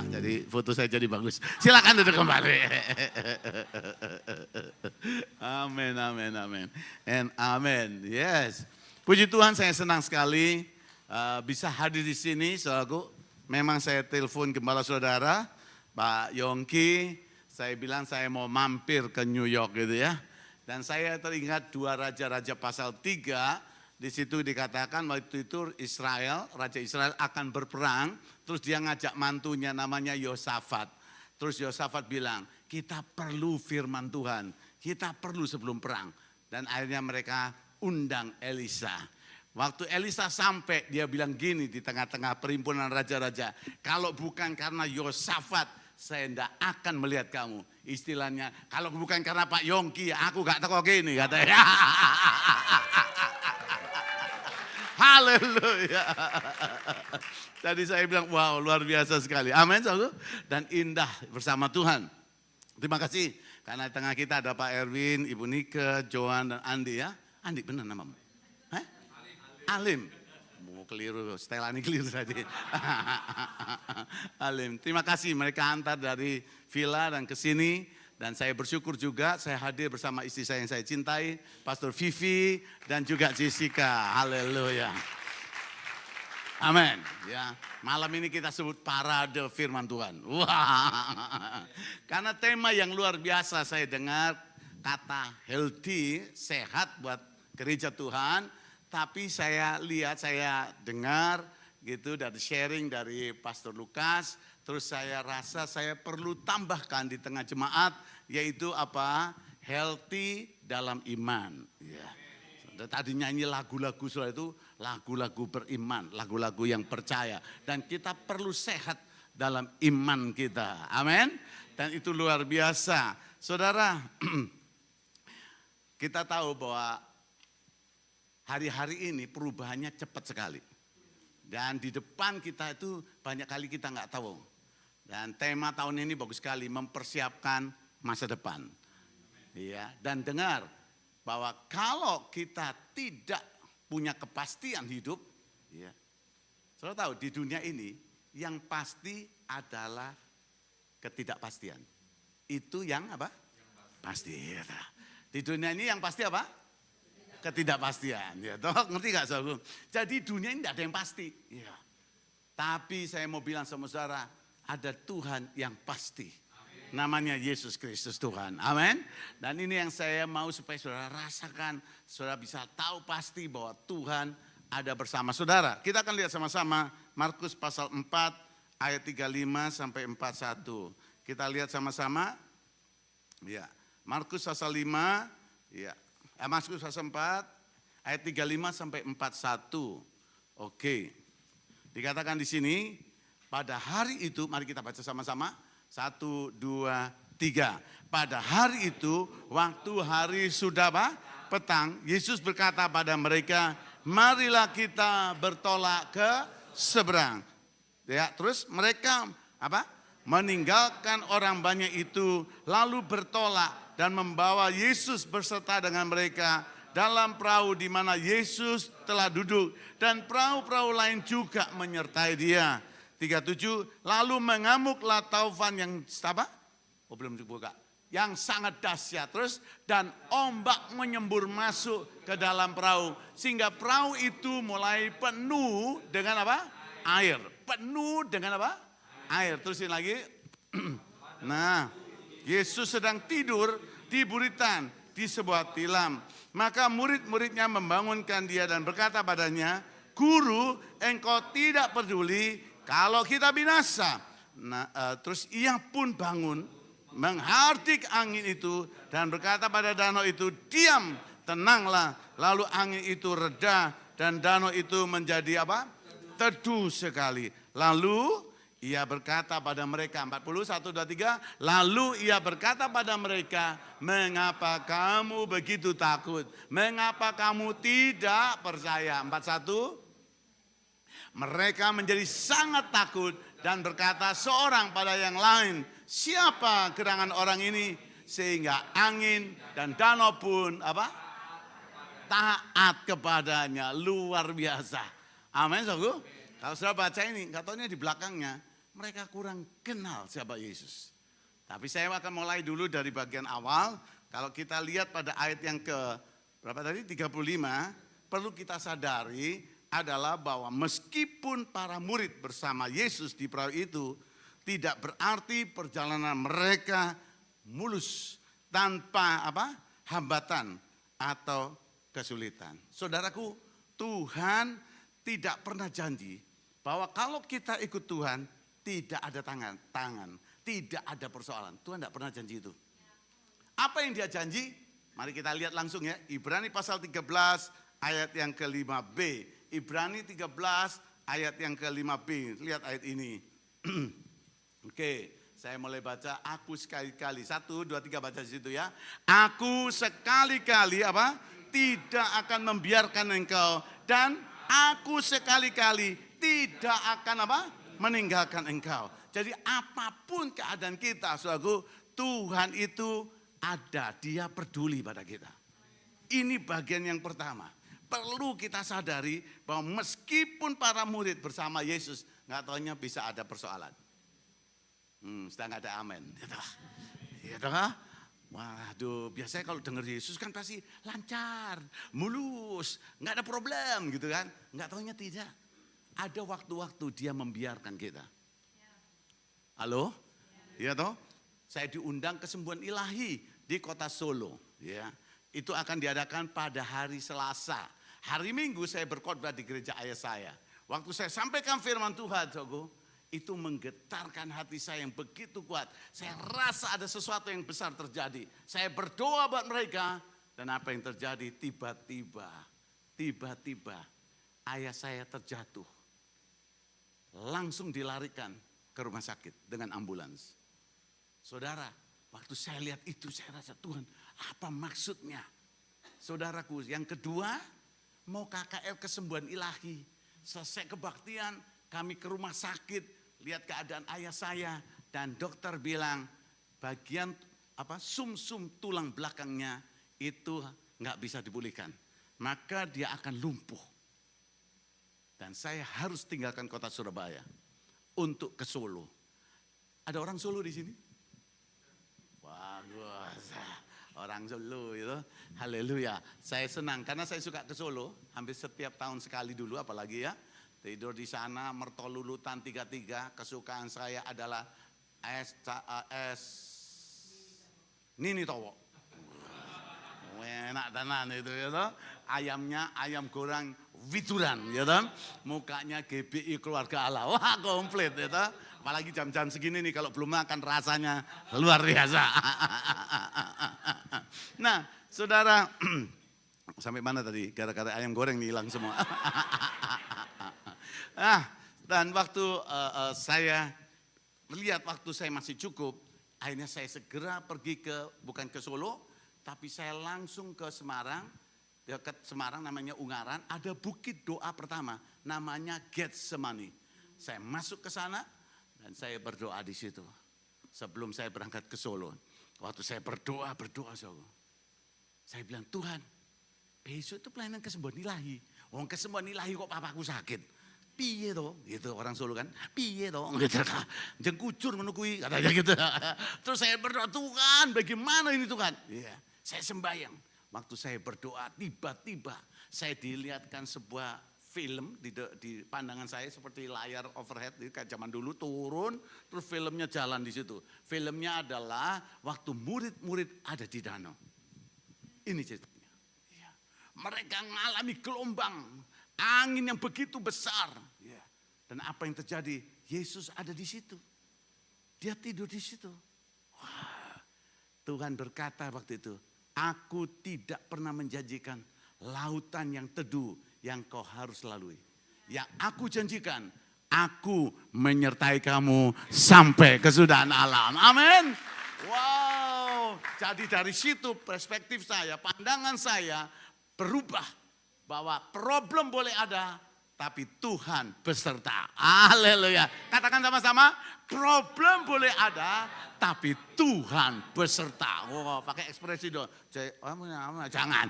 jadi foto saya jadi bagus. Silakan duduk kembali. Amin, amin, amin. And amin. Yes. Puji Tuhan, saya senang sekali bisa hadir di sini, saudaraku. Memang saya telepon gembala saudara, Pak Yongki. Saya bilang saya mau mampir ke New York gitu ya. Dan saya teringat 2 Raja-Raja pasal 3. Di situ dikatakan waktu itu Raja Israel akan berperang, terus dia ngajak mantunya namanya Yosafat. Terus Yosafat bilang, kita perlu firman Tuhan, kita perlu sebelum perang. Dan akhirnya mereka undang Elisa. Waktu Elisa sampai, dia bilang gini di tengah-tengah perhimpunan raja-raja, kalau bukan karena Yosafat, saya tidak akan melihat kamu. Istilahnya, kalau bukan karena Pak Yongki, aku gak teko gini katanya. Haleluya. Tadi saya bilang, wow luar biasa sekali. Amin, saudara. Dan indah bersama Tuhan. Terima kasih. Karena di tengah kita ada Pak Erwin, Ibu Nike, Joan, dan Andi ya. Andi benar namamu? Hah? Alim. Mau keliru, Stelani keliru tadi. Alim. Terima kasih mereka antar dari villa dan ke sini. Dan saya bersyukur juga saya hadir bersama istri saya yang saya cintai, Pastor Vivi dan juga Jessica. Haleluya. Amin. Ya, malam ini kita sebut parade firman Tuhan. Wah. Karena tema yang luar biasa saya dengar kata healthy, sehat buat gereja Tuhan. Tapi saya lihat, saya dengar gitu dari sharing dari Pastor Lukas. Terus saya rasa saya perlu tambahkan di tengah jemaat, yaitu apa? Healthy dalam iman. Ya. Tadi nyanyi lagu-lagu soal itu, lagu-lagu beriman, lagu-lagu yang percaya. Dan kita perlu sehat dalam iman kita. Amin. Dan itu luar biasa. Saudara, kita tahu bahwa hari-hari ini perubahannya cepat sekali. Dan di depan kita itu banyak kali kita nggak tahu. Dan tema tahun ini bagus sekali, mempersiapkan masa depan. Iya, dan dengar bahwa kalau kita tidak punya kepastian hidup, ya, saudara tahu di dunia ini yang pasti adalah ketidakpastian. Itu yang apa? Pasti. Ya. Di dunia ini yang pasti apa? Ketidakpastian. Ya, toh, ngerti gak saudara? Jadi dunia ini tidak ada yang pasti. Ya. Tapi saya mau bilang sama saudara, ada Tuhan yang pasti. Amin. Namanya Yesus Kristus Tuhan. Amin. Dan ini yang saya mau supaya saudara rasakan. Saudara bisa tahu pasti bahwa Tuhan ada bersama saudara. Kita akan lihat sama-sama Markus pasal 4 ayat 35 sampai 41. Kita lihat sama-sama. Ya. Markus pasal 5. Ya. Markus pasal 4 ayat 35 sampai 41. Oke. Dikatakan di sini. Pada hari itu, mari kita baca sama-sama. 1, 2, 3. Pada hari itu, waktu hari sudah petang, Yesus berkata pada mereka, marilah kita bertolak ke seberang. Ya, terus mereka meninggalkan orang banyak itu, lalu bertolak dan membawa Yesus berserta dengan mereka dalam perahu di mana Yesus telah duduk. Dan perahu-perahu lain juga menyertai dia. 37, lalu mengamuklah taufan yang belum dibuka. Yang sangat dahsyat terus dan ombak menyembur masuk ke dalam perahu sehingga perahu itu mulai penuh dengan air. Penuh dengan air. Terusin lagi. Nah, Yesus sedang tidur di buritan di sebuah tilam. Maka murid-muridnya membangunkan dia dan berkata padanya, Guru, engkau tidak peduli kalau kita binasa. Nah, terus ia pun bangun, menghardik angin itu dan berkata pada danau itu, diam, tenanglah. Lalu angin itu reda dan danau itu menjadi teduh sekali. Lalu ia berkata pada mereka, 41, 2, 3. Lalu ia berkata pada mereka, mengapa kamu begitu takut? Mengapa kamu tidak percaya? 41. Mereka menjadi sangat takut dan berkata seorang pada yang lain, siapa gerangan orang ini sehingga angin dan danau pun taat kepadanya. Luar biasa. Amin, saudara. Kalau sudah baca ini, nggak tahunya di belakangnya mereka kurang kenal siapa Yesus. Tapi saya akan mulai dulu dari bagian awal. Kalau kita lihat pada ayat yang ke berapa tadi? 35, perlu kita sadari adalah bahwa meskipun para murid bersama Yesus di perahu itu, tidak berarti perjalanan mereka mulus tanpa hambatan atau kesulitan. Saudaraku, Tuhan tidak pernah janji bahwa kalau kita ikut Tuhan tidak ada tangan, tidak ada persoalan. Tuhan tidak pernah janji itu. Apa yang dia janji? Mari kita lihat langsung ya. Ibrani pasal 13 ayat yang ke-5b. Ibrani 13 ayat yang ke-5b. Lihat ayat ini. Oke, saya mulai baca. Aku sekali-kali. 1, 2, 3 baca di situ ya. Aku sekali-kali tidak akan membiarkan engkau. Dan aku sekali-kali tidak akan meninggalkan engkau. Jadi apapun keadaan kita, saudaraku, Tuhan itu ada, dia peduli pada kita. Ini bagian yang pertama. Perlu kita sadari bahwa meskipun para murid bersama Yesus, nggak taunya bisa ada persoalan. Sedang ada amin. Gitu kan? Waduh, biasanya kalau dengar Yesus kan pasti lancar, mulus, nggak ada problem gitu kan. Nggak taunya tidak. Ada waktu-waktu dia membiarkan kita. Halo? Iya toh? Saya diundang kesembuhan ilahi di kota Solo. Ya, itu akan diadakan pada hari Selasa. Hari Minggu saya berkhotbah di gereja ayah saya. Waktu saya sampaikan firman Tuhan, itu menggetarkan hati saya yang begitu kuat. Saya rasa ada sesuatu yang besar terjadi. Saya berdoa buat mereka. Dan apa yang terjadi? Tiba-tiba ayah saya terjatuh. Langsung dilarikan ke rumah sakit dengan ambulans. Saudara, waktu saya lihat itu saya rasa Tuhan, apa maksudnya? Saudaraku, yang kedua, mau KKL kesembuhan ilahi. Selesai kebaktian, kami ke rumah sakit, lihat keadaan ayah saya dan dokter bilang bagian sum-sum tulang belakangnya itu nggak bisa dipulihkan. Maka dia akan lumpuh. Dan saya harus tinggalkan kota Surabaya untuk ke Solo. Ada orang Solo di sini? Bagus. Orang Solo itu. Haleluya. Saya senang karena saya suka ke Solo. Hampir setiap tahun sekali dulu apalagi ya. Tidur di sana, mertolulutan 33. Kesukaan saya adalah es Nini Towo. Enak tenan itu ya. Ayamnya ayam goreng Wituran ya toh. Mukanya GBI keluarga Allah. Wah, komplit ya toh. Apalagi jam-jam segini nih kalau belum makan rasanya luar biasa. Nah, saudara, sampai mana tadi? Gara-gara ayam goreng nih hilang semua. Dan waktu saya melihat waktu saya masih cukup, akhirnya saya segera pergi bukan ke Solo, tapi saya langsung ke Semarang. Dekat Semarang namanya Ungaran, ada bukit doa pertama, namanya Getsemani. Saya masuk ke sana dan saya berdoa di situ. Sebelum saya berangkat ke Solo, waktu saya berdoa, saya bilang, Tuhan, besok itu pelayanan kesembuhan ilahi. Kesembuhan ilahi kok papaku sakit. Piye toh? Gitu orang Solo kan. Piye toh? Gitu. Jengkucur menukui katanya gitu. Terus saya berdoa, Tuhan, bagaimana ini Tuhan? Iya, saya sembahyang. Waktu saya berdoa, tiba-tiba saya dilihatkan sebuah film di pandangan saya seperti layar overhead, kayak zaman dulu turun, terus filmnya jalan di situ. Filmnya adalah waktu murid-murid ada di danau. Ini ceritanya. Ya. Mereka mengalami gelombang, angin yang begitu besar. Ya. Dan apa yang terjadi? Yesus ada di situ. Dia tidur di situ. Wah. Tuhan berkata waktu itu, aku tidak pernah menjanjikan lautan yang teduh yang kau harus lalui. Yang aku janjikan, aku menyertai kamu sampai kesudahan alam. Amin. Wow. Jadi dari situ perspektif saya, pandangan saya berubah. Bahwa problem boleh ada, tapi Tuhan beserta. Haleluya. Katakan sama-sama, problem boleh ada, tapi Tuhan beserta. Oh, pakai ekspresi dong. Jangan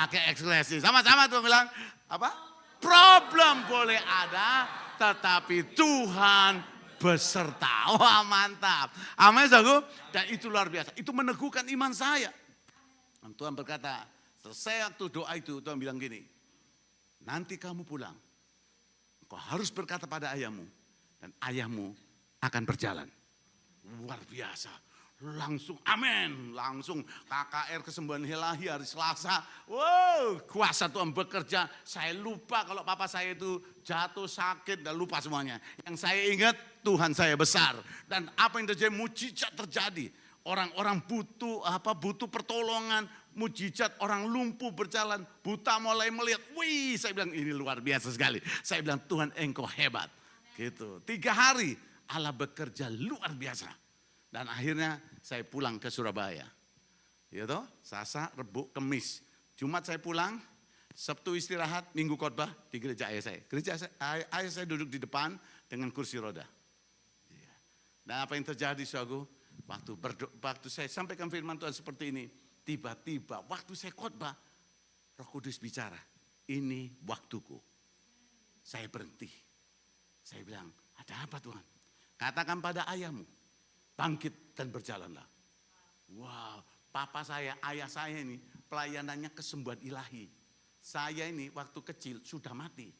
pakai ekspresi. Sama-sama tuh bilang apa? Problem boleh ada, tetapi Tuhan beserta. Wah mantap. Amin saudaraku. Dan itu luar biasa. Itu meneguhkan iman saya. Dan Tuhan berkata, selesai waktu doa itu Tuhan bilang gini. Nanti kamu pulang. Kau harus berkata pada ayahmu. Dan ayahmu akan berjalan. Luar biasa. Langsung amin. Langsung KKR kesembuhan ilahi hari Selasa. Wow, kuasa Tuhan bekerja. Saya lupa kalau papa saya itu jatuh sakit dan lupa semuanya. Yang saya ingat Tuhan saya besar. Dan apa yang terjadi, mujizat terjadi. Orang-orang butuh pertolongan, mujizat, orang lumpuh berjalan, buta mulai melihat. Wih, saya bilang ini luar biasa sekali. Saya bilang Tuhan engkau hebat. Gitu. 3 hari Allah bekerja luar biasa. Dan akhirnya saya pulang ke Surabaya. Gitu, Selasa, Rebu, Kemis. Jumat saya pulang, Sabtu istirahat, Minggu khotbah di gereja ayah saya. Gereja ayah saya duduk di depan dengan kursi roda. Dan apa yang terjadi saudaraku? Waktu saya sampaikan firman Tuhan seperti ini, tiba-tiba waktu saya khotbah, Roh Kudus bicara, ini waktuku. Saya berhenti. Saya bilang, ada apa Tuhan? Katakan pada ayahmu, bangkit dan berjalanlah. Wow, ayah saya ini pelayanannya kesembuhan ilahi. Saya ini waktu kecil sudah mati.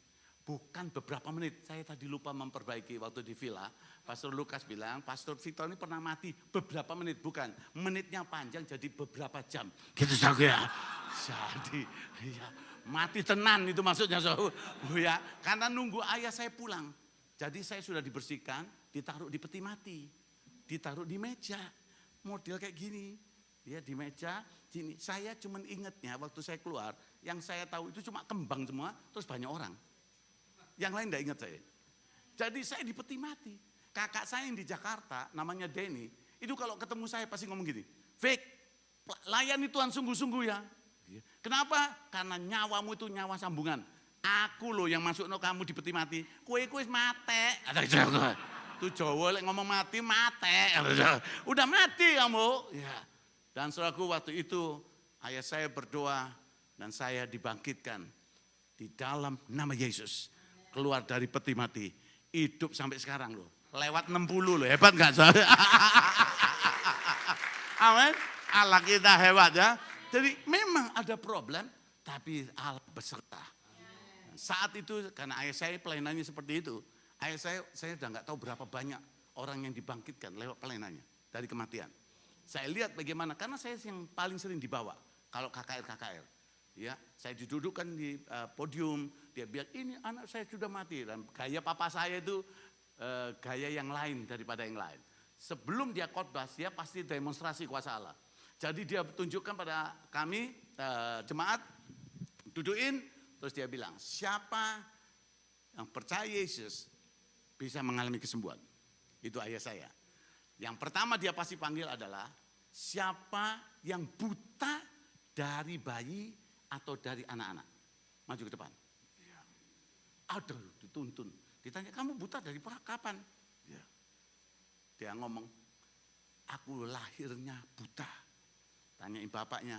Bukan beberapa menit, saya tadi lupa memperbaiki waktu di villa. Pastor Lukas bilang, Pastor Victor ini pernah mati beberapa menit. Bukan, menitnya panjang jadi beberapa jam. Gitu saja. Jadi, ya, mati tenan itu maksudnya. Ya, karena nunggu ayah saya pulang. Jadi saya sudah dibersihkan, ditaruh di peti mati. Ditaruh di meja, model kayak gini. Ya, di meja, gini. Saya cuma ingatnya waktu saya keluar, yang saya tahu itu cuma kembang semua, terus banyak orang. Yang lain enggak ingat saya. Jadi saya di peti mati. Kakak saya yang di Jakarta, namanya Denny, itu kalau ketemu saya pasti ngomong gini, Vic, layani Tuhan sungguh-sungguh ya. Kenapa? Karena nyawamu itu nyawa sambungan. Aku loh yang masuk no kamu di peti mati, kue mate. Itu Jawa ngomong mati, mate. Udah mati kamu. Ya. Dan saudaraku waktu itu ayah saya berdoa dan saya dibangkitkan di dalam nama Yesus. Keluar dari peti mati, hidup sampai sekarang loh. Lewat 60 loh, hebat gak saudara? Amin. Allah kita hebat ya. Jadi memang ada problem, tapi Allah beserta. Saat itu karena ayah saya pelayanannya seperti itu. Ayah saya sudah gak tahu berapa banyak orang yang dibangkitkan lewat pelayanannya dari kematian. Saya lihat bagaimana, karena saya yang paling sering dibawa kalau KKR. Ya, saya didudukkan di podium, dia bilang ini anak saya sudah mati. Dan gaya papa saya itu gaya yang lain daripada yang lain. Sebelum dia khotbah, dia pasti demonstrasi kuasa Allah. Jadi dia tunjukkan pada kami jemaat, dudukin, terus dia bilang siapa yang percaya Yesus bisa mengalami kesembuhan. Itu ayah saya. Yang pertama dia pasti panggil adalah siapa yang buta dari bayi atau dari anak-anak. Maju ke depan. Ya. Aduh, dituntun. Ditanya, kamu buta dari kapan? Ya. Dia ngomong, aku lahirnya buta. Tanyain bapaknya,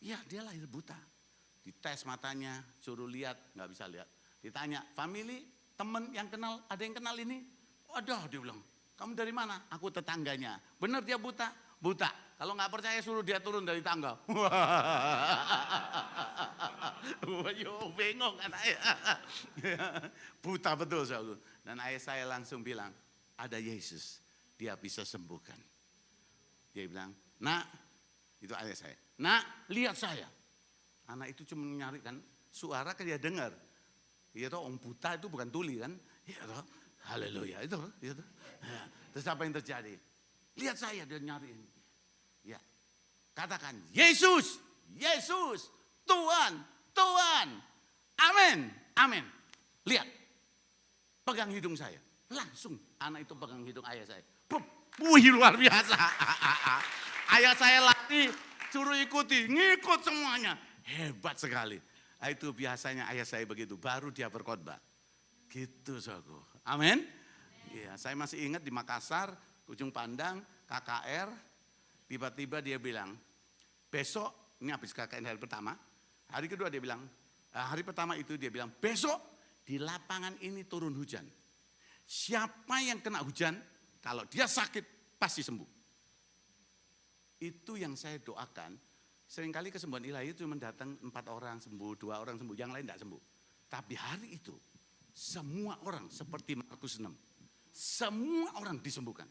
iya dia lahir buta. Dites matanya, suruh lihat, nggak bisa lihat. Ditanya, family, teman yang kenal, ada yang kenal ini? Waduh, dia bilang, kamu dari mana? Aku tetangganya. Benar dia buta? Buta. Kalau nggak percaya suruh dia turun dari tangga. Yo bengong anaknya. Buta betul saudara. Dan ayah saya langsung bilang, ada Yesus, dia bisa sembuhkan. Dia bilang, nak, itu ayah saya. Nak, lihat saya. Anak itu cuma menyarikan suara kan dia dengar. Iya toh, orang buta itu bukan tuli kan. Iya toh, haleluya itu. Ya, terus apa yang terjadi? Lihat saya, dia nyariin. Ya, katakan Yesus, Yesus, Tuhan, Tuhan. Amin, amin. Lihat, pegang hidung saya. Langsung anak itu pegang hidung ayah saya. Wih, luar biasa. Ayah saya lari, suruh ikuti, ngikut semuanya. Hebat sekali. Itu biasanya ayah saya begitu, baru dia berkhotbah. Gitu saudaraku. Amin. Ya, saya masih ingat di Makassar, Ujung Pandang, KKR. Tiba-tiba dia bilang, besok, ini habis KKR hari pertama. Hari kedua dia bilang, hari pertama itu dia bilang, besok di lapangan ini turun hujan. Siapa yang kena hujan, kalau dia sakit pasti sembuh. Itu yang saya doakan. Seringkali kesembuhan ilahi itu cuma datang 4 orang sembuh, 2 orang sembuh, yang lain tidak sembuh. Tapi hari itu semua orang seperti Markus 6. Semua orang disembuhkan.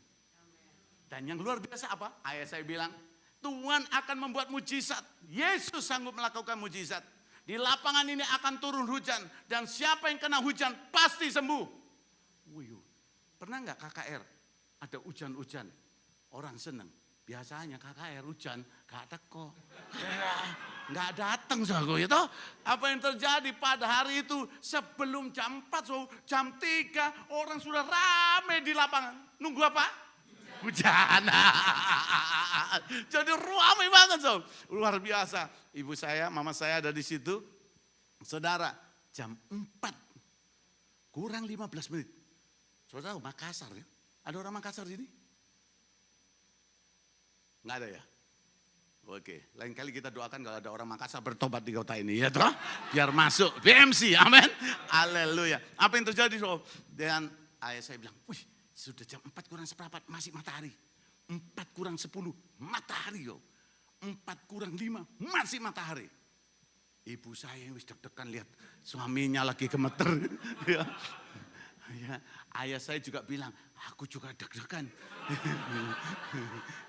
Dan yang luar biasa apa? Ayat saya bilang, Tuhan akan membuat mujizat. Yesus sanggup melakukan mujizat. Di lapangan ini akan turun hujan. Dan siapa yang kena hujan pasti sembuh. Wih, pernah nggak KKR ada hujan-hujan? Orang seneng. Biasanya KKR hujan gak teko. Nggak datang saudaraku itu. Apa yang terjadi pada hari itu sebelum jam 4, jam 3 orang sudah ramai di lapangan. Nunggu apa? Hujan. Jadi ramai banget luar biasa. Ibu saya, mama saya ada di situ. Saudara, jam 4 kurang 15 menit. Saudara Makassar ya? Ada orang Makassar di sini? Nggak ada ya? Oke, lain kali kita doakan kalau ada orang Makassar bertobat di kota ini ya toh, biar masuk BMC, amin, haleluya. Apa yang terjadi dan ayah saya bilang, wih sudah jam 4 kurang seperempat masih matahari, 4 kurang 10 matahari 4 kurang 5 masih matahari. Ibu saya wis deg-degan lihat suaminya lagi gemeter. Ya, ayah saya juga bilang, aku juga deg-degan.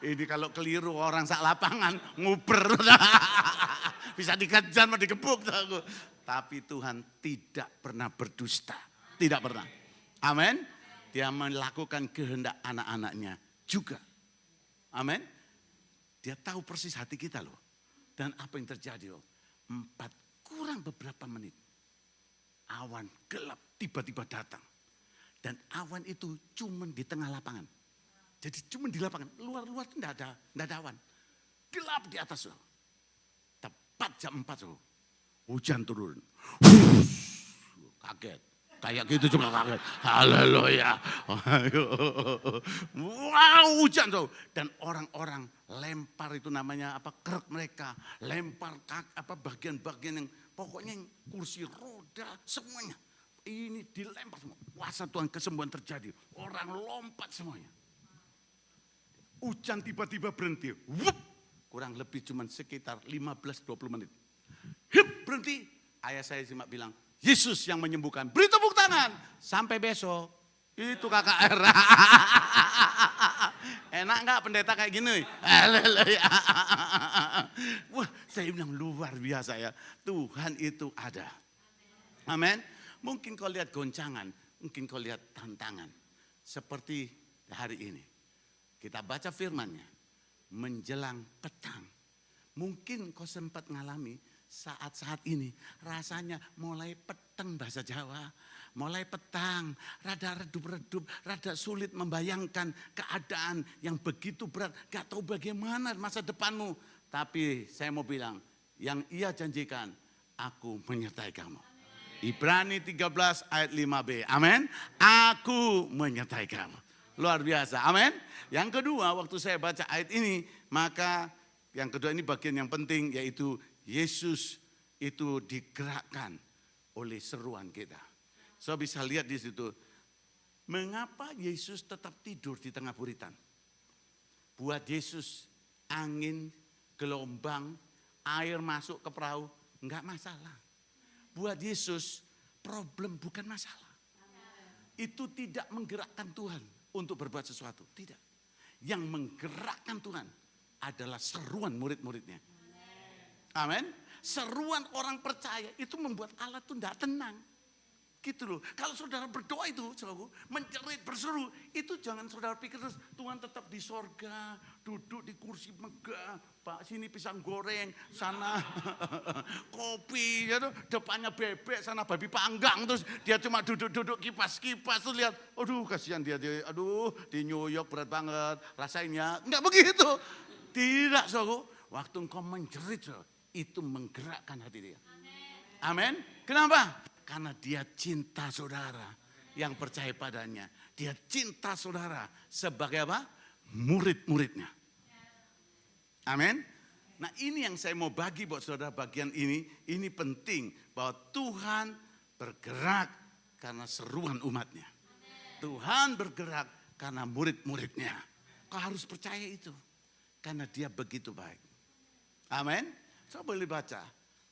Ini kalau keliru orang sak lapangan nguber. Bisa dikejar, mau digebuk. Tapi Tuhan tidak pernah berdusta. Tidak pernah. Amin. Dia melakukan kehendak anak-anaknya juga. Amin. Dia tahu persis hati kita loh. Dan apa yang terjadi 4 kurang beberapa menit. Awan gelap tiba-tiba datang. Dan awan itu cuma di tengah lapangan. Jadi cuma di lapangan. Luar-luar itu tidak ada awan. Gelap di atas. Tepat jam 4. Hujan turun. Kaget. Kayak gitu juga kaget. Haleluya. Wow, hujan. Dan orang-orang lempar itu namanya apa? Kerek mereka. Lempar bagian-bagian yang pokoknya kursi roda semuanya. Ini dilempar semua. Kuasa Tuhan, kesembuhan terjadi. Orang lompat semuanya. Hujan tiba-tiba berhenti. Wup! Kurang lebih cuma sekitar 15-20 menit. Hup, berhenti. Ayah saya cuma bilang, Yesus yang menyembuhkan. Beri tepuk tangan. Sampai besok. Itu KKR. Enak enggak pendeta kayak gini? Wah, saya bilang luar biasa ya. Tuhan itu ada. Amin. Mungkin kau lihat goncangan, mungkin kau lihat tantangan. Seperti hari ini. Kita baca firman-Nya. Menjelang petang. Mungkin kau sempat ngalami saat-saat ini. Rasanya mulai petang bahasa Jawa. Mulai petang. Rada redup-redup. Rada sulit membayangkan keadaan yang begitu berat. Gak tahu bagaimana masa depanmu. Tapi saya mau bilang. Yang Ia janjikan. Aku menyertai kamu. Ibrani 13 ayat 5b. Amin. Aku menyertai kamu. Luar biasa. Amin. Yang kedua, waktu saya baca ayat ini, maka yang kedua ini bagian yang penting, yaitu Yesus itu digerakkan oleh seruan kita. So bisa lihat di situ, mengapa Yesus tetap tidur di tengah buritan? Buat Yesus angin, gelombang, air masuk ke perahu, enggak masalah. Buat Yesus problem bukan masalah. Itu tidak menggerakkan Tuhan untuk berbuat sesuatu. Tidak. Yang menggerakkan Tuhan adalah seruan murid-muridnya. Amin. Seruan orang percaya itu membuat Allah itu tidak tenang. Gitu loh. Kalau saudara berdoa itu, saudara, menjerit, berseru, itu jangan saudara pikir terus Tuhan tetap di sorga, duduk di kursi megah, Pak sini pisang goreng, sana kopi, ya tuh, depannya bebek, sana babi panggang, terus dia cuma duduk-duduk kipas-kipas, tuh lihat, aduh kasihan dia, aduh di New York berat banget, rasanya enggak begitu. Tidak, saudara, waktu engkau menjerit, saudara, itu menggerakkan hati dia. Amin. Kenapa? Karena dia cinta saudara yang percaya padanya. Dia cinta saudara sebagai apa? Murid-muridnya. Amin. Nah ini yang saya mau bagi buat saudara bagian ini penting. Bahwa Tuhan bergerak karena seruan umatnya. Tuhan bergerak karena murid-muridnya. Kau harus percaya itu. Karena dia begitu baik. Amin. Coba boleh baca.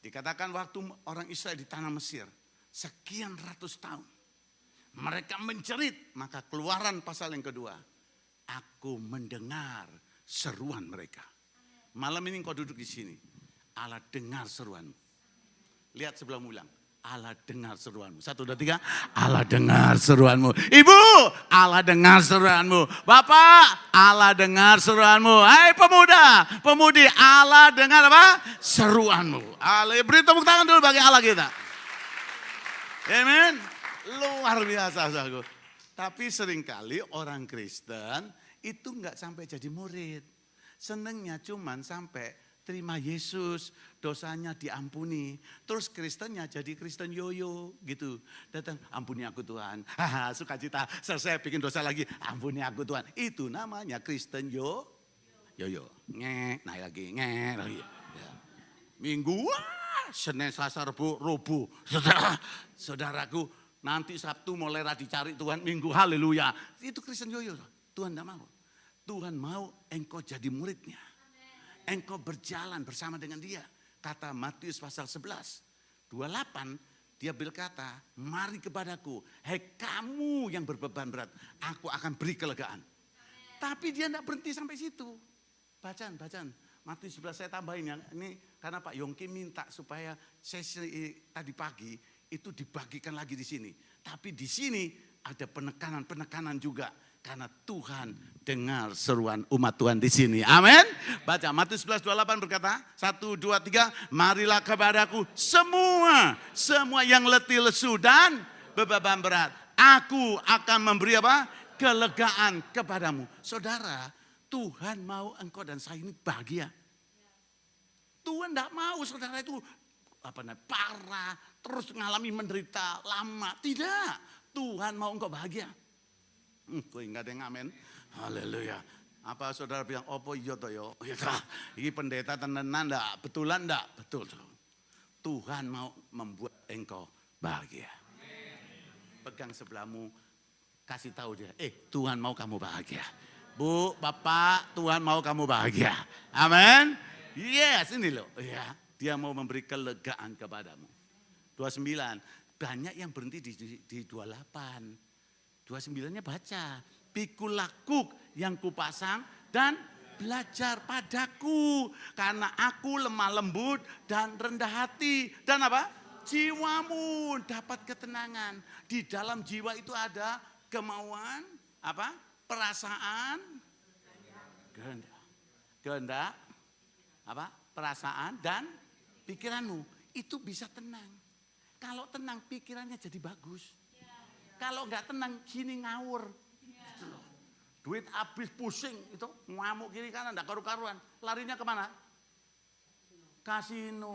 Dikatakan waktu orang Israel di tanah Mesir. Sekian ratus tahun. Mereka menjerit. Maka Keluaran pasal yang kedua. Aku mendengar seruan mereka. Malam ini kau duduk di sini. Allah dengar seruanmu. Lihat sebelahmu ulang. Allah dengar seruanmu. 1, 2, 3. Allah dengar seruanmu. Ibu, Allah dengar seruanmu. Bapak, Allah dengar seruanmu. Hai pemuda, pemudi, Allah dengar apa? Seruanmu. Allah, beri tepuk tangan dulu bagi Allah kita. Amin. Luar biasa, saudaraku. Tapi seringkali orang Kristen itu enggak sampai jadi murid. Senengnya cuman sampai terima Yesus, dosanya diampuni. Terus Kristennya jadi Kristen yoyo gitu. Datang, ampuni aku Tuhan. Haha, sukacita, selesai bikin dosa lagi. Ampuni aku Tuhan. Itu namanya Kristen yoyo. Naik lagi. Ya. Minggu, Senin, Selasa, Rabu. Saudaraku, nanti Sabtu mulai dicari Tuhan. Minggu, haleluya. Itu Kristen yoyo. Tuhan tidak mau. Tuhan mau engkau jadi muridnya. Engkau berjalan bersama dengan dia. Kata Matius pasal 11. 28 dia berkata, mari kepadaku. Hei kamu yang berbeban berat. Aku akan beri kelegaan. Tapi dia tidak berhenti sampai situ. Bacaan. Matius 11 saya tambahin ya. Ini karena Pak Yongki minta supaya sesi tadi pagi itu dibagikan lagi di sini. Tapi di sini ada penekanan juga. Karena Tuhan dengar seruan umat Tuhan di sini. Amin. Baca Matius 11:28 berkata, 1, 2, 3, marilah kepadaku semua yang letih lesu dan beban berat. Aku akan memberi apa? Kelegaan kepadamu. Saudara, Tuhan mau engkau dan saya ini bahagia. Tuhan tidak mau saudara itu parah, terus mengalami menderita lama. Tidak, Tuhan mau engkau bahagia. Tuh enggak ada yang amin. Haleluya. Apa saudara bilang, opo iya toh yo. Ini pendeta tenenan enggak? Betulan enggak? Betul. Tuhan mau membuat engkau bahagia. Pegang sebelahmu, kasih tahu dia, Tuhan mau kamu bahagia. Bu, Bapak, Tuhan mau kamu bahagia. Amin. Yes, ini loh. Ya, dia mau memberi kelegaan kepadamu. 29, banyak yang berhenti di 28. 29-nya baca, pikulah kuk yang kupasang dan belajar padaku. Karena aku lemah lembut dan rendah hati. Dan apa? Jiwamu dapat ketenangan. Di dalam jiwa itu ada kemauan, apa? Perasaan, kehendak, apa? Perasaan dan pikiranmu. Itu bisa tenang. Kalau tenang pikirannya jadi bagus. Kalau enggak tenang gini ngawur. Gitu loh. Duit habis pusing itu ngamuk kiri kanan enggak karu-karuan. Larinya kemana? Kasino.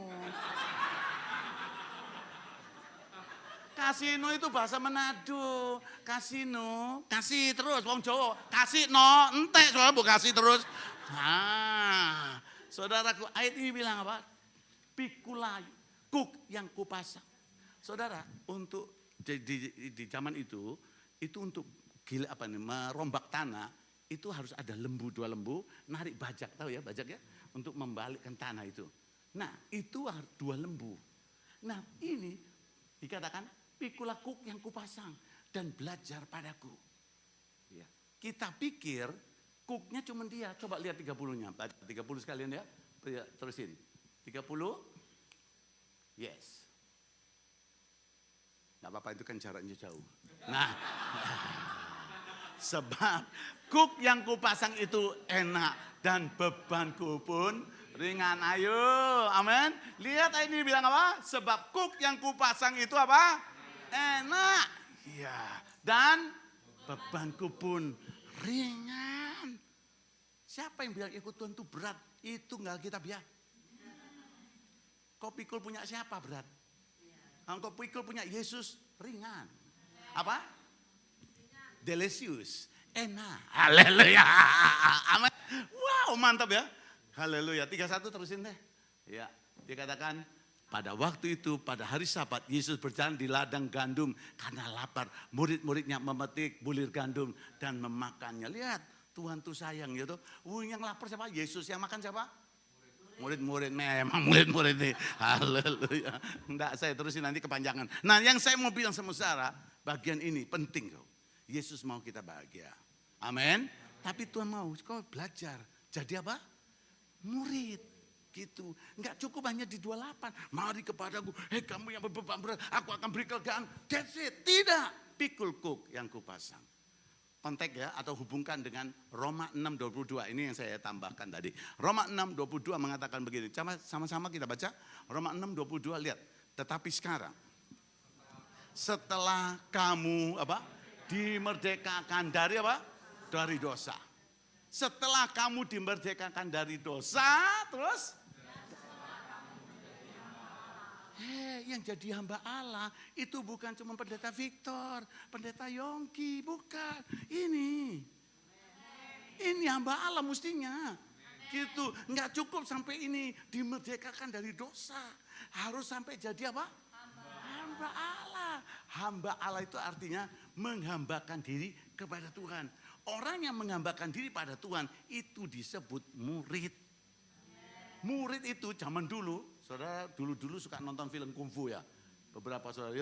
Kasino itu bahasa Manado. Kasino, kasih terus wong Jawa. Kasih no, entek soalnya bu kasih terus. Nah, saudaraku ayat ini bilang apa? Pikulai, kuk yang kupasang. Saudara, untuk di zaman itu untuk merombak tanah itu harus ada lembu, 2 lembu, narik bajak, tahu ya bajak ya, untuk membalikkan tanah itu. Nah itu 2 lembu. Nah ini dikatakan pikulah kuk yang kupasang dan belajar padaku. Ya. Kita pikir kuknya cuma dia, coba lihat 30-nya, 30 sekalian ya, terusin. 30, yes. Gak apa-apa itu kan jaraknya jauh. Nah, sebab kuk yang kupasang itu enak dan bebanku pun ringan. Ayo, amin. Lihat ini bilang apa? Sebab kuk yang kupasang itu apa? Enak. Iya. Dan bebanku pun ringan. Siapa yang bilang ikut Tuhan itu berat? Itu enggak Alkitab ya. Kau pikul punya siapa berat? Engkau pikul punya Yesus ringan. Apa? Delicious. Enak. Haleluya. Amin. Wow, mantap ya. Haleluya. 31 terusin deh. Ya, dikatakan Pada waktu itu, pada hari Sabat, Yesus berjalan di ladang gandum karena lapar. Murid-muridnya memetik bulir gandum dan memakannya. Lihat, Tuhan tuh sayang gitu. Yang lapar siapa? Yesus. Yang makan siapa? Murid-murid, memang murid-murid nih. Haleluya. Enggak, saya terusin nanti kepanjangan. Nah, yang saya mau bilang sama Sarah, bagian ini penting kok. Yesus mau kita bahagia. Amin. Tapi Tuhan mau kau belajar. Jadi apa? Murid. Gitu. Enggak cukup hanya di 28. Mari kepadaku, hei kamu yang berbeban berat, aku akan beri kelegaan. That's it. Tidak. Pikul kuk yang kupasang. Kontek ya, atau hubungkan dengan Roma 6:22. Ini yang saya tambahkan tadi. Roma 6:22 mengatakan begini. Sama-sama kita baca. Roma 6:22, lihat. Tetapi sekarang, setelah kamu apa? Dimerdekakan dari apa? Dari dosa. Setelah kamu dimerdekakan dari dosa, terus yang jadi hamba Allah itu bukan cuma pendeta Victor, pendeta Yongki, bukan. Ini hamba Allah mestinya. Gitu, nggak cukup sampai ini dimerdekakan dari dosa. Harus sampai jadi apa? Hamba Allah. Hamba Allah itu artinya menghambakan diri kepada Tuhan. Orang yang menghambakan diri pada Tuhan itu disebut murid. Murid itu zaman dulu, saudara dulu suka nonton film kungfu ya. Beberapa saudara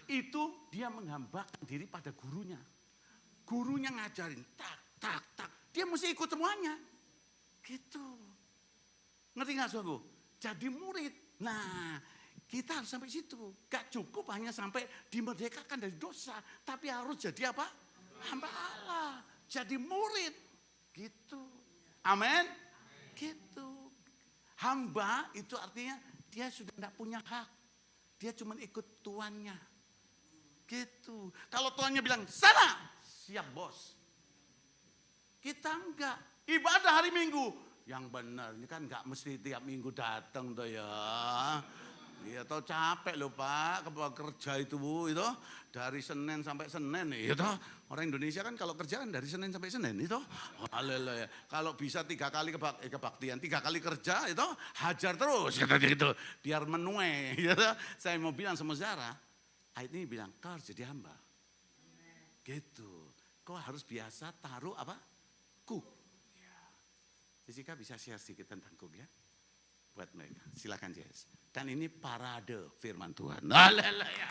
itu dia menghambakan diri pada gurunya. Gurunya ngajarin tak. Dia mesti ikut semuanya. Gitu. Ngerti gak saudara? Jadi murid. Nah, kita harus sampai situ. Gak cukup hanya sampai dimerdekakan dari dosa. Tapi harus jadi apa? Hamba Allah. Jadi murid. Gitu. Amin. Gitu. Hamba itu artinya dia sudah tidak punya hak. Dia cuma ikut tuannya. Gitu. Kalau tuannya bilang, sana, siap bos. Kita enggak. Ibadah hari Minggu. Yang benar, ini kan enggak mesti tiap minggu datang tuh ya. Iya toh capek loh Pak, kerja itu Bu, itu dari Senin sampai Senin itu. Orang Indonesia kan kalau kerja kan dari Senin sampai Senin itu. Haleluya. Kalau bisa 3 kali kebaktian, 3 kali kerja itu hajar terus kata gitu. Biar menuai. Gitu. Saya mau bilang sama Zara, ayat ini bilang kau harus jadi hamba. Gitu. Kau harus biasa taruh apa? Cook. Ya. Jessica bisa share sedikit tentang cook ya? Buat mereka. Silakan Jess. Dan ini parade firman Tuhan. Haleluya.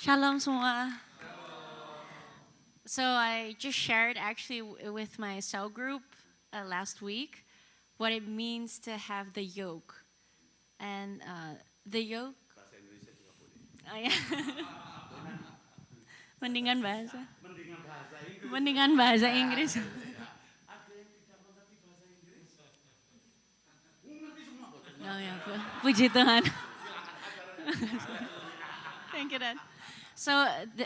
Shalom semua. So I just shared actually with my cell group last week what it means to have the yoke. And the yoke. Bahasa Indonesia juga boleh. Mendingan bahasa. Inggris. Mendingan bahasa Inggris. Ada yang tidak mengerti bahasa Inggris? Mengerti semua. Oh ya, puji Tuhan. Thank you, Dad. So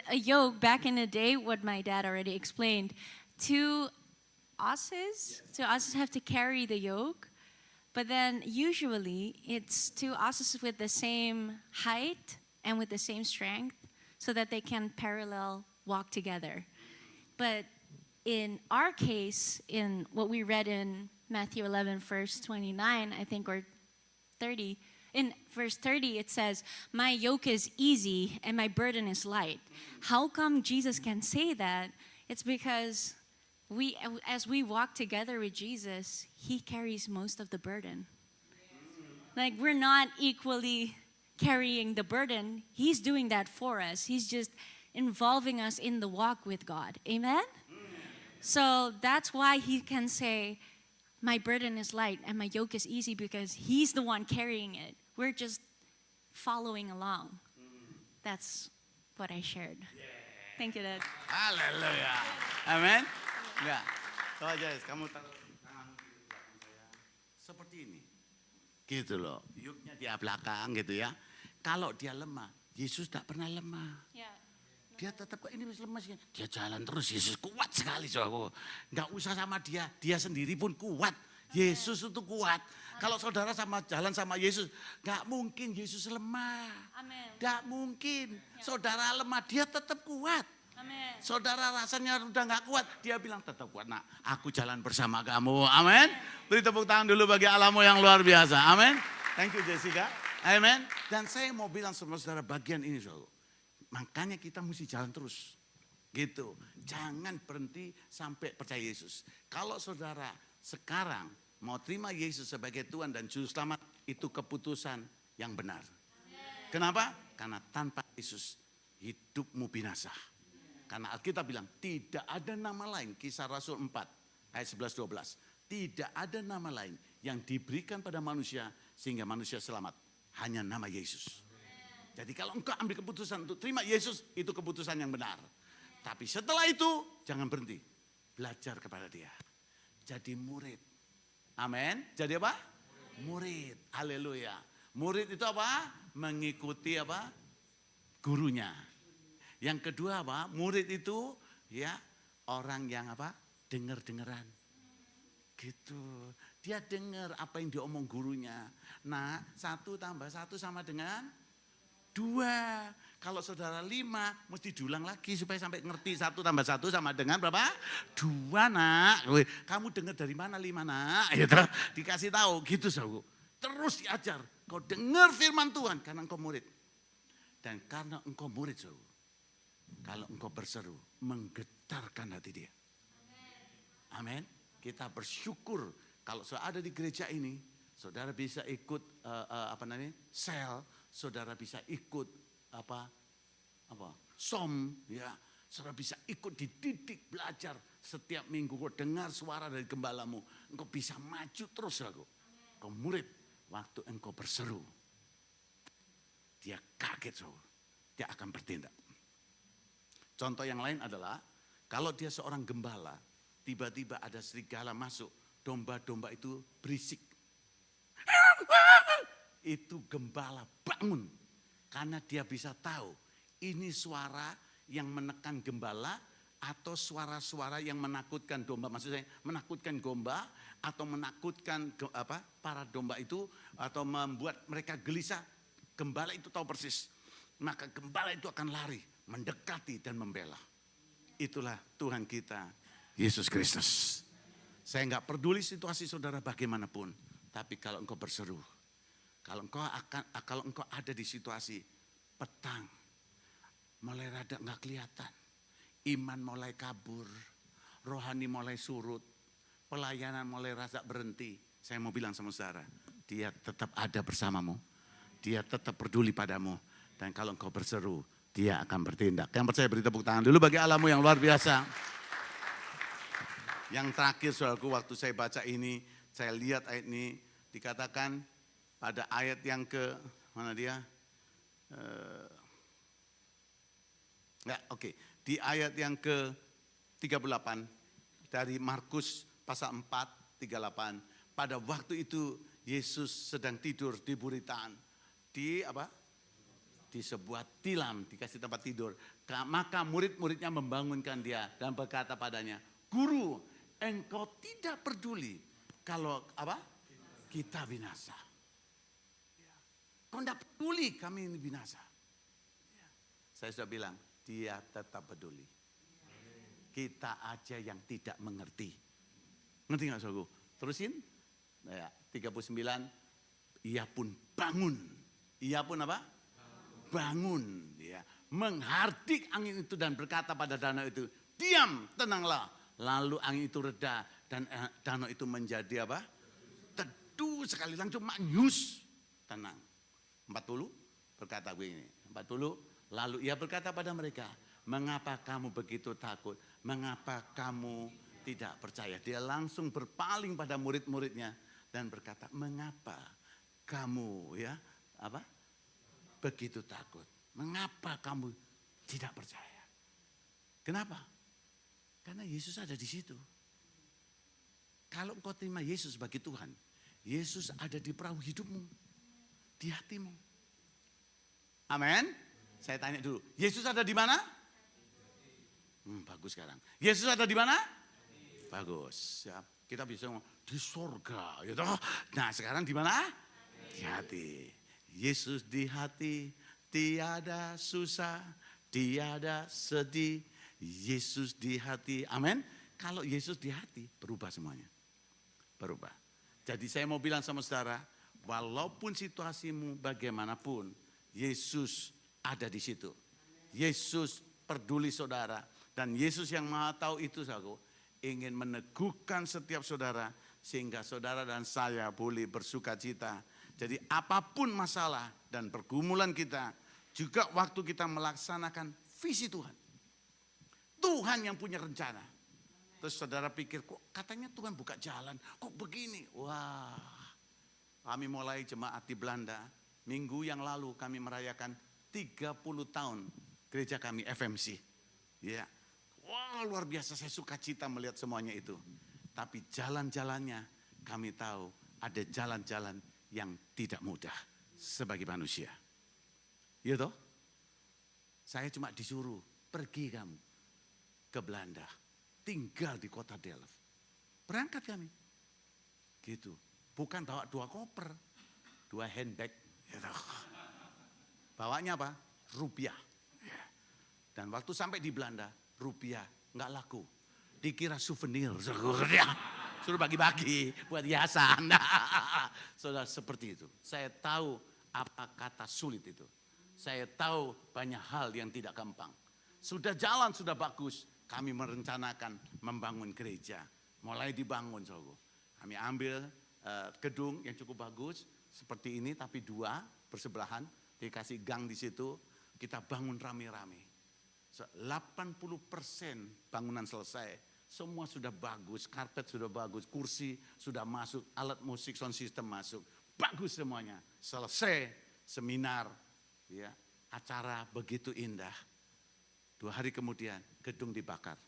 a yoke back in the day, what my dad already explained, two asses have to carry the yoke, but then usually it's two asses with the same height and with the same strength, so that they can parallel walk together. But in our case, in what we read in Matthew 11, verse 29, I think, or 30, in verse 30, it says, my yoke is easy and my burden is light. How come Jesus can say that? It's because as we walk together with Jesus, he carries most of the burden. Like, we're not equally carrying the burden. He's doing that for us. He's just involving us in the walk with God. Amen? So that's why he can say, my burden is light and my yoke is easy, because he's the one carrying it. We're just following along. That's what I shared. Thank you, Dad. Haleluya. Amin. Enggak. Coba Jess, kamu taruh tanganmu di belakang saya. Seperti ini. Gitu loh. Yuknya di belakang gitu ya. Kalau dia lemah, Yesus tak pernah lemah. Yeah. Dia tetap kok ini masih lemas. Dia jalan terus, Yesus kuat sekali saudaraku. Enggak usah sama dia sendiri pun kuat. Yesus itu kuat. Kalau saudara jalan sama Yesus, enggak mungkin Yesus lemah. Amen. Enggak mungkin. Saudara lemah, dia tetap kuat. Amen. Saudara rasanya udah gak kuat, dia bilang tetap kuat. Nah, aku jalan bersama kamu. Amin. Beri tepuk tangan dulu bagi Allahmu yang luar biasa. Amin. Thank you Jessica. Amin. Dan saya mau bilang sama saudara bagian ini, saudara. Makanya kita mesti jalan terus. Gitu. Jangan berhenti sampai percaya Yesus. Kalau saudara sekarang mau terima Yesus sebagai Tuhan dan Juru Selamat, itu keputusan yang benar. Kenapa? Karena tanpa Yesus hidupmu binasa. Karena Alkitab bilang tidak ada nama lain, Kisah Rasul 4 ayat 11-12. Tidak ada nama lain yang diberikan pada manusia sehingga manusia selamat. Hanya nama Yesus. Jadi kalau engkau ambil keputusan untuk terima Yesus, itu keputusan yang benar. Tapi setelah itu jangan berhenti. Belajar kepada dia. Jadi murid. Amin. Jadi apa? Murid. Haleluya. Murid itu apa? Mengikuti apa? Gurunya. Yang kedua apa? Murid itu ya orang yang apa? Dengar-dengeran. Gitu. Dia dengar apa yang diomong gurunya. Nah, 1 tambah 1 sama dengan 2. Kalau saudara 5 mesti diulang lagi supaya sampai ngerti 1 tambah 1 sama dengan berapa? 2 nak. Kamu dengar dari mana 5 nak? Gitu. Dikasih tahu gitu saudara. Terus diajar. Kau dengar firman Tuhan karena engkau murid. Dan karena engkau murid saudara. Kalau engkau berseru menggetarkan hati dia. Amin. Kita bersyukur kalau saudara ada di gereja ini, saudara bisa ikut sel, saudara bisa ikut som, ya, saudara bisa ikut dididik belajar setiap minggu. Kau dengar suara dari gembalamu, engkau bisa maju terus lagu. Kau murid, waktu engkau berseru, dia kaget dia akan bertindak. Contoh yang lain adalah kalau dia seorang gembala, tiba-tiba ada serigala masuk, domba-domba itu berisik. Itu gembala bangun. Karena dia bisa tahu ini suara yang menekan gembala atau suara-suara yang menakutkan domba. Maksudnya menakutkan domba atau menakutkan para domba itu atau membuat mereka gelisah. Gembala itu tahu persis. Maka gembala itu akan lari, mendekati dan membela. Itulah Tuhan kita, Yesus Kristus. Saya enggak peduli situasi saudara bagaimanapun. Tapi kalau engkau berseru, kalau engkau ada di situasi petang, mulai rada enggak kelihatan, iman mulai kabur, rohani mulai surut, pelayanan mulai rasa berhenti. Saya mau bilang sama saudara, dia tetap ada bersamamu. Dia tetap peduli padamu. Dan kalau engkau berseru, dia akan bertindak. Yang percaya beri tepuk tangan dulu bagi Allahmu yang luar biasa. Yang terakhir saudaraku, waktu saya baca ini, saya lihat ayat ini, dikatakan pada ayat yang ke, mana dia? Di ayat yang ke 38 dari Markus pasal 4, 38. Pada waktu itu Yesus sedang tidur di buritan. Di sebuah tilam, dikasih tempat tidur. Maka murid-muridnya membangunkan dia dan berkata padanya, Guru, engkau tidak peduli kalau kita binasa. Kau tidak peduli kami ini binasa. Saya sudah bilang, dia tetap peduli. Kita aja yang tidak mengerti. Ngerti nggak saudaraku? Terusin. 39, ia pun bangun. Ia pun apa? Bangun. Ya. Menghardik angin itu dan berkata pada danau itu, diam, tenanglah. Lalu angin itu reda dan danau itu menjadi apa? Teduh sekali, langsung maknyus. Tenang. 40 berkata begini. 40, lalu ia berkata pada mereka, mengapa kamu begitu takut? Mengapa kamu tidak percaya? Dia langsung berpaling pada murid-muridnya dan berkata, mengapa kamu begitu takut? Mengapa kamu tidak percaya? Kenapa? Karena Yesus ada di situ. Kalau engkau terima Yesus sebagai Tuhan, Yesus ada di perahu hidupmu, di hatimu. Amin. Saya tanya dulu, Yesus ada di mana? Bagus sekarang. Yesus ada di mana? Bagus. Ya, kita bisa ngomong di surga, gitu. Nah, sekarang di mana? Di hati. Yesus di hati, tiada susah, tiada sedih. Yesus di hati, amin. Kalau Yesus di hati, berubah semuanya. Berubah. Jadi saya mau bilang sama saudara, walaupun situasimu bagaimanapun, Yesus ada di situ. Yesus peduli saudara. Dan Yesus yang maha tahu itu, saudara, ingin meneguhkan setiap saudara, sehingga saudara dan saya boleh bersuka cita. Jadi apapun masalah dan pergumulan kita, juga waktu kita melaksanakan visi Tuhan. Tuhan yang punya rencana. Terus saudara pikir, kok katanya Tuhan buka jalan, kok begini? Wah, kami mulai jemaat di Belanda, minggu yang lalu kami merayakan 30 tahun gereja kami FMC. Ya, wah luar biasa, saya suka cita melihat semuanya itu. Tapi jalan-jalannya kami tahu ada jalan-jalan yang tidak mudah sebagai manusia. Ya toh? Saya cuma disuruh, pergi kamu ke Belanda, tinggal di kota Delft. Berangkat kami. Gitu. Bukan bawa 2 koper, 2 handbag. Gitu. Bawanya apa? Rupiah. Dan waktu sampai di Belanda, rupiah nggak laku. Dikira souvenir. Suruh bagi-bagi buat hiasan. Saudara, seperti itu. Saya tahu apa kata sulit itu. Saya tahu banyak hal yang tidak gampang. Sudah jalan, sudah bagus. Kami merencanakan membangun gereja. Mulai dibangun, saudara. Kami ambil gedung yang cukup bagus. Seperti ini, tapi 2 bersebelahan. Dikasih gang di situ. Kita bangun rame-rame. 80% bangunan selesai. Semua sudah bagus, karpet sudah bagus, kursi sudah masuk, alat musik, sound system masuk. Bagus semuanya. Selesai seminar, ya, acara begitu indah. 2 hari kemudian gedung dibakar.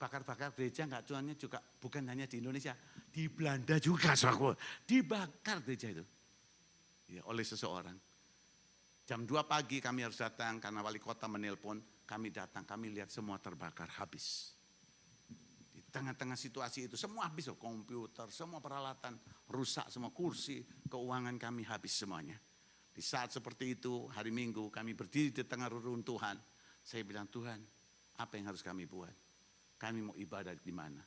Bakar-bakar gereja enggak cuannya juga bukan hanya di Indonesia, di Belanda juga, saudaraku. Dibakar gereja itu. Ya, oleh seseorang. Jam 2 pagi kami harus datang karena wali kota menelpon, kami datang, kami lihat semua terbakar habis. Di tengah-tengah situasi itu semua habis, komputer, semua peralatan rusak, semua kursi, keuangan kami habis semuanya. Di saat seperti itu, hari Minggu kami berdiri di tengah reruntuhan. Saya bilang, Tuhan, apa yang harus kami buat? Kami mau ibadah di mana?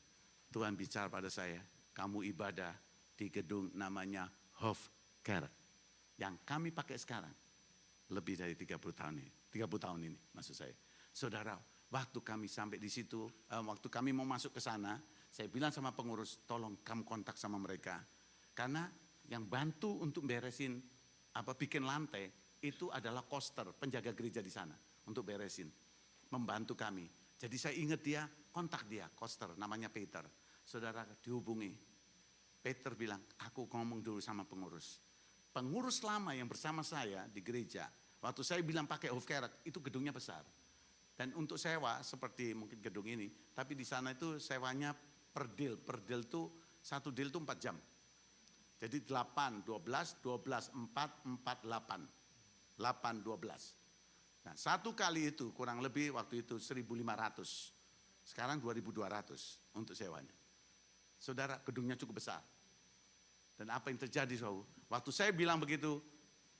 Tuhan bicara pada saya, kamu ibadah di gedung namanya Hofkerk. Yang kami pakai sekarang, lebih dari 30 tahun ini. 30 tahun ini maksud saya. Saudara, waktu kami sampai di situ, waktu kami mau masuk ke sana, saya bilang sama pengurus, tolong kamu kontak sama mereka. Karena yang bantu untuk beresin bikin lantai itu adalah koster, penjaga gereja di sana untuk beresin, membantu kami. Jadi saya ingat dia, kontak dia, koster namanya Peter. Saudara dihubungi. Peter bilang, aku ngomong dulu sama pengurus. Pengurus lama yang bersama saya di gereja, waktu saya bilang pakai Hofkerk, itu gedungnya besar. Dan untuk sewa seperti mungkin gedung ini, tapi di sana itu sewanya per deal itu 1 deal itu 4 jam. Jadi 8, 12, 12, 4, 4, 8. 8, 12. Nah 1 kali itu kurang lebih waktu itu 1.500. Sekarang 2.200 untuk sewanya. Saudara, gedungnya cukup besar. Dan apa yang terjadi, saudara? Waktu saya bilang begitu,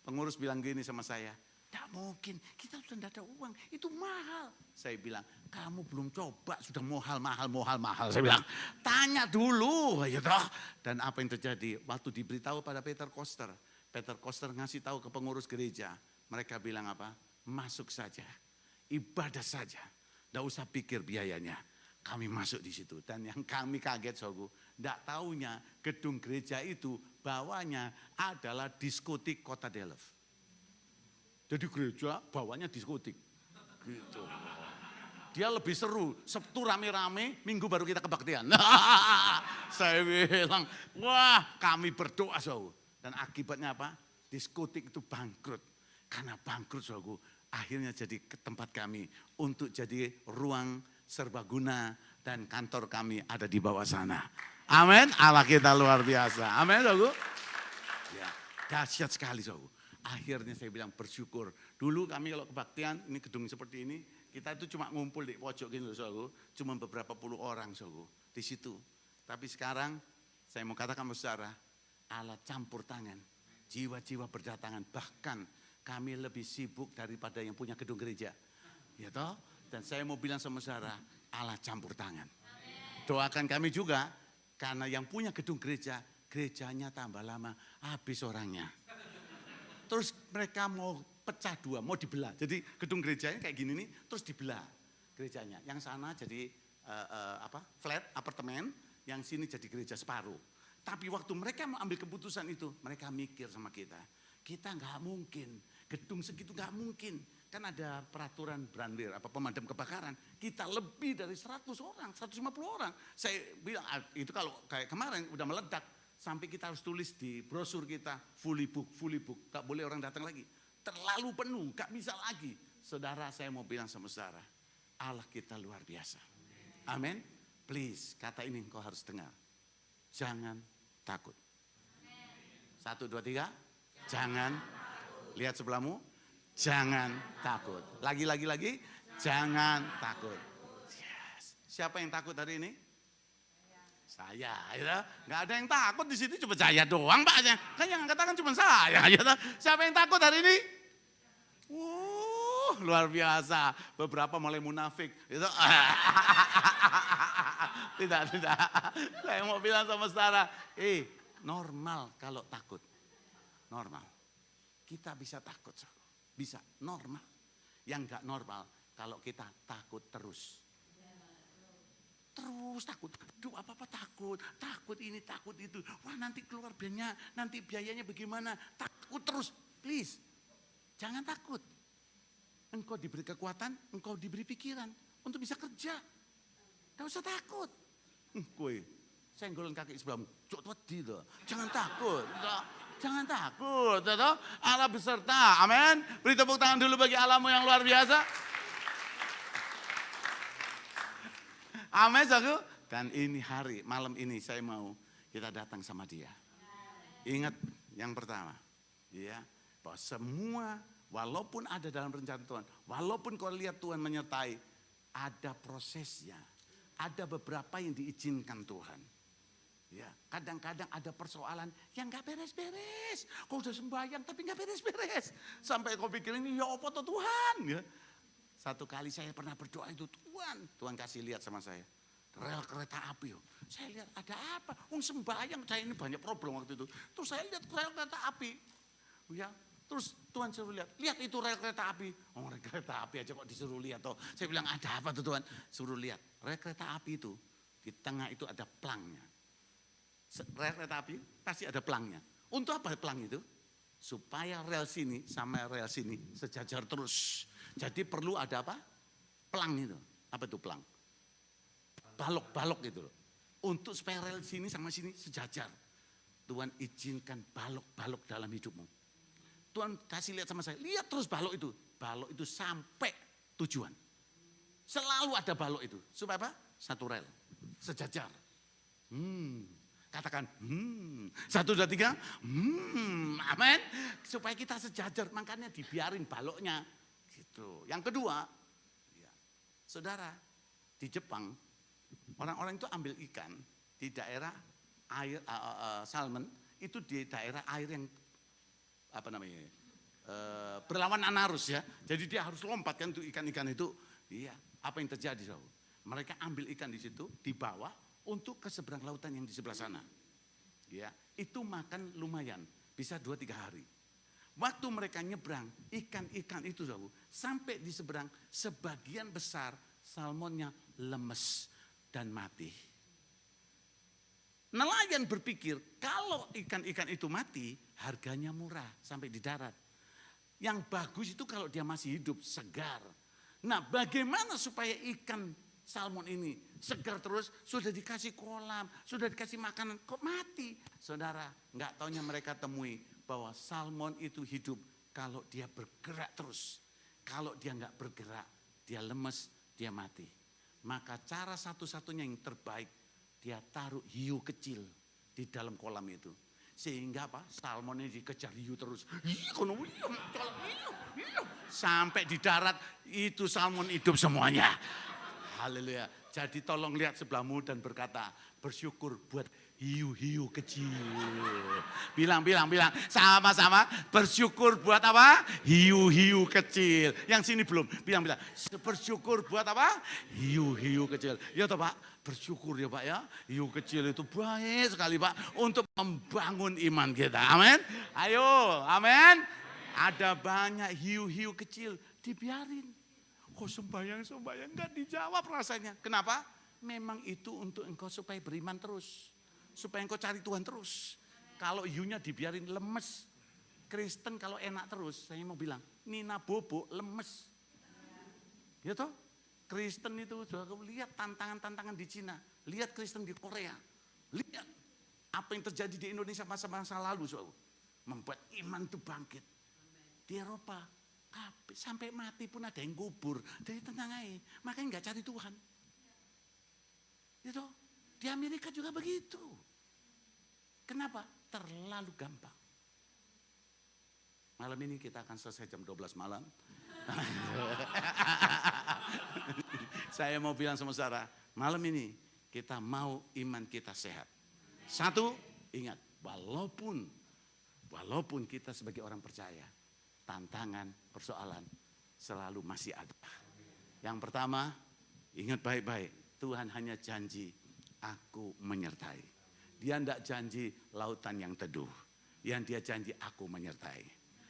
pengurus bilang gini sama saya, tidak mungkin, kita sudah tidak ada uang, itu mahal. Saya bilang, kamu belum coba, sudah mahal. Saya bilang, tanya dulu. Ya toh. Dan apa yang terjadi, waktu diberitahu pada Peter Koster ngasih tahu ke pengurus gereja. Mereka bilang apa? Masuk saja, ibadah saja. Tidak usah pikir biayanya. Kami masuk di situ. Dan yang kami kaget, saudara, tidak taunya gedung gereja itu bawahnya adalah diskotik kota Delft. Jadi gereja bawahnya diskotik. Gitu. Dia lebih seru, Sabtu rame-rame, Minggu baru kita kebaktian. Saya bilang, wah kami berdoa, saudara. Dan akibatnya apa? Diskotik itu bangkrut. Karena bangkrut, saudara, akhirnya jadi tempat kami untuk jadi ruang serbaguna dan kantor kami ada di bawah sana. Amin. Allah kita luar biasa. Amin, saudara. Ya, dahsyat sekali, saudara. Akhirnya saya bilang bersyukur. Dulu kami kalau kebaktian, ini gedung seperti ini, kita itu cuma ngumpul di pojok gini, saudara. Cuma beberapa puluh orang, saudara, di situ. Tapi sekarang saya mau katakan saudara, Allah campur tangan, jiwa-jiwa berdatangan. Bahkan kami lebih sibuk daripada yang punya gedung gereja. Ya toh? Dan saya mau bilang sama saudara, Allah campur tangan. Doakan kami juga, karena yang punya gedung gereja, gerejanya tambah lama, habis orangnya. Terus mereka mau pecah dua, mau dibelah. Jadi gedung gerejanya kayak gini nih, terus dibelah gerejanya. Yang sana jadi flat, apartemen, yang sini jadi gereja separuh. Tapi waktu mereka mau ambil keputusan itu, mereka mikir sama kita. Kita nggak mungkin, gedung segitu nggak mungkin. Kan ada peraturan brandir, pemadam kebakaran. Kita lebih dari 100 orang, 150 orang. Saya bilang, itu kalau kayak kemarin udah meledak. Sampai kita harus tulis di brosur kita, fully book. Gak boleh orang datang lagi. Terlalu penuh, gak bisa lagi. Saudara, saya mau bilang sama saudara, Allah kita luar biasa. Amin. Please, kata ini engkau harus dengar. Jangan takut. 1, 2, 3. Jangan. Lihat sebelahmu. Jangan takut. Lagi. Jangan takut. Yes. Siapa yang takut hari ini? Saya. Ya. Nggak ada yang takut di sini, cuma saya doang, Pak. Kan yang angkat tangan cuma saya. Ya. Siapa yang takut hari ini? Luar biasa. Beberapa mulai munafik. Itu. Tidak. Saya mau bilang sama saudara, normal kalau takut. Normal. Kita bisa takut. Bisa normal. Yang enggak normal kalau kita takut terus. Terus takut. Aduh apa-apa takut. Takut ini, takut itu. Wah nanti keluar biayanya, nanti biayanya bagaimana. Takut terus. Please. Jangan takut. Engkau diberi kekuatan, engkau diberi pikiran. Untuk bisa kerja. Tidak usah takut. Kue, senggolan kaki sebelahmu. Jangan takut. Jangan takut, Allah beserta, amin. Beri tepuk tangan dulu bagi Allahmu yang luar biasa. Amin, saudaraku. Dan ini hari, malam ini saya mau kita datang sama dia. Ingat yang pertama, ya, bahwa semua walaupun ada dalam rencana Tuhan, walaupun kau lihat Tuhan menyertai, ada prosesnya, ada beberapa yang diizinkan Tuhan. Ya, kadang-kadang ada persoalan yang gak beres-beres. Kau udah sembahyang tapi gak beres-beres. Sampai kau pikirin, ya apa tuh Tuhan? Ya. Satu kali saya pernah berdoa itu, Tuhan kasih lihat sama saya. Rel kereta api. Saya lihat ada apa? Sembahyang, saya ini banyak problem waktu itu. Terus saya lihat rel kereta api. Ya, terus Tuhan suruh lihat itu rel kereta api. Rel kereta api aja kok disuruh lihat. Toh. Saya bilang ada apa tuh Tuhan? Suruh lihat, rel kereta api itu, di tengah itu ada pelangnya. Rel kereta api pasti ada pelangnya. Untuk apa pelang itu? Supaya rel sini sama rel sini sejajar terus. Jadi perlu ada apa? Pelang itu. Apa itu pelang? Balok-balok gitu loh. Untuk supaya rel sini sama sini sejajar. Tuhan izinkan balok-balok dalam hidupmu. Tuhan kasih lihat sama saya. Lihat terus balok itu. Balok itu sampai tujuan. Selalu ada balok itu. Supaya apa? Satu rel. Sejajar. Katakan, 1, 2, 3, amin. Supaya kita sejajar, makanya dibiarin baloknya. Gitu. Yang kedua, ya, saudara, di Jepang, orang-orang itu ambil ikan di daerah air salmon, itu di daerah air yang, berlawanan arus ya. Jadi dia harus lompat kan untuk ikan-ikan itu. Iya, apa yang terjadi? Mereka ambil ikan di situ, di bawah, untuk ke seberang lautan yang di sebelah sana. Ya, itu makan lumayan, bisa 2-3 hari. Waktu mereka nyebrang, ikan-ikan itu sampai di seberang, sebagian besar salmonnya lemes dan mati. Nelayan berpikir, kalau ikan-ikan itu mati, harganya murah sampai di darat. Yang bagus itu kalau dia masih hidup, segar. Nah, bagaimana supaya ikan salmon ini segar terus, sudah dikasih kolam, sudah dikasih makanan, kok mati? Saudara, nggak taunya mereka temui bahwa salmon itu hidup kalau dia bergerak terus. Kalau dia nggak bergerak, dia lemes, dia mati. Maka cara satu-satunya yang terbaik, dia taruh hiu kecil di dalam kolam itu. Sehingga apa? Salmon ini dikejar hiu terus. Sampai di darat, itu salmon hidup semuanya. Haleluya. Jadi tolong lihat sebelahmu dan berkata, bersyukur buat hiu-hiu kecil. Bilang. Sama-sama bersyukur buat apa? Hiu-hiu kecil. Yang sini belum. Bilang. Bersyukur buat apa? Hiu-hiu kecil. Ya toh Pak, bersyukur ya Pak ya. Hiu kecil itu baik sekali Pak untuk membangun iman kita. Amin. Ayo, amin. Ada banyak hiu-hiu kecil, dibiarin. Kok sembahyang nggak dijawab rasanya. Kenapa? Memang itu untuk engkau supaya beriman terus. Supaya engkau cari Tuhan terus. Kalau hiunya dibiarin lemes. Kristen kalau enak terus, saya mau bilang, Nina Bobo lemes. Ya toh? Kristen itu, juga lihat tantangan-tantangan di Cina. Lihat Kristen di Korea. Lihat apa yang terjadi di Indonesia masa-masa lalu. Membuat iman itu bangkit. Di Eropa, sampai mati pun ada yang kubur. Jadi tenang aja, makanya nggak cari Tuhan. Gitu. Di Amerika juga begitu. Kenapa? Terlalu gampang. Malam ini kita akan selesai jam 12 malam. Saya mau bilang sama saudara, malam ini kita mau iman kita sehat. Satu, ingat, walaupun kita sebagai orang percaya, tantangan, persoalan selalu masih ada. Yang pertama, ingat baik-baik, Tuhan hanya janji, aku menyertai. Dia tidak janji lautan yang teduh. Yang dia janji, aku menyertai.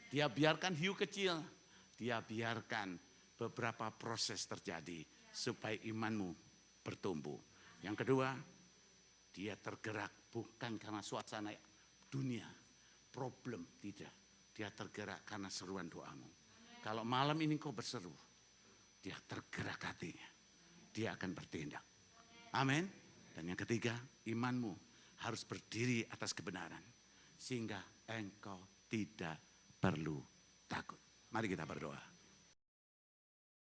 Dia biarkan hiu kecil, dia biarkan beberapa proses terjadi supaya imanmu bertumbuh. Yang kedua, dia tergerak bukan karena suasana dunia, problem, tidak. Dia tergerak karena seruan doamu. Kalau malam ini kau berseru, dia tergerak hatinya. Dia akan bertindak. Amin. Dan yang ketiga, imanmu harus berdiri atas kebenaran. Sehingga engkau tidak perlu takut. Mari kita berdoa.